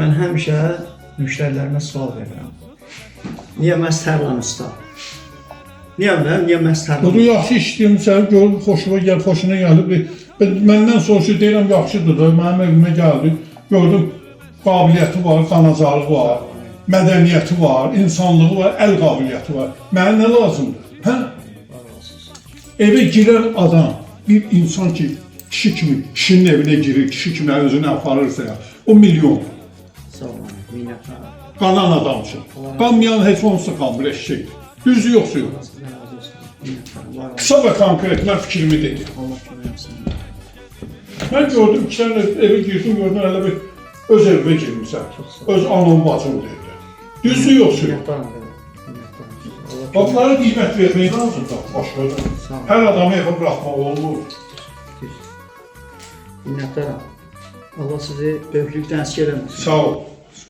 Mən həmişə müştərilərimə sual verirəm. Niyə məhz Tərlan usta? Niyə məhz Tərlan? Bu yaxşı işləyirsən, görüb xoşuna gəlib. Məndən soruşu deyirəm, yaxşıdır da, mənim evimə gəldi. Gördüm, qabiliyyəti var, qanacağı var, mədəniyyəti var, insanlığı var, əl qabiliyyəti var. Mənə nə lazımdır? Hə? Evə girən adam, bir insan ki, kişi kimi, kişinin evinə girir, kişi kimi özünü aparırsa ya, o milyon. Sağ olun, minnətdarım. Qanan adam üçün. Qanmayan heç olmasa qanmır eşək. Düzdür yoxsa yox? Qısa və konkret mən fikrimi dedim. Allah kömək etsin. Mən gördüm ki, sən evə girdin, gördün hələ bir öz evimə girmişsən. Öz anam bacım dedi. Düzdür yoxsa yox? Bunlara qiymət vermək lazımdır başqadan. Hər adamı evə buraxmaq olmur. Minnətdarım. Allah sizi böyüklükdən əskər eləməsin. Sağ ol.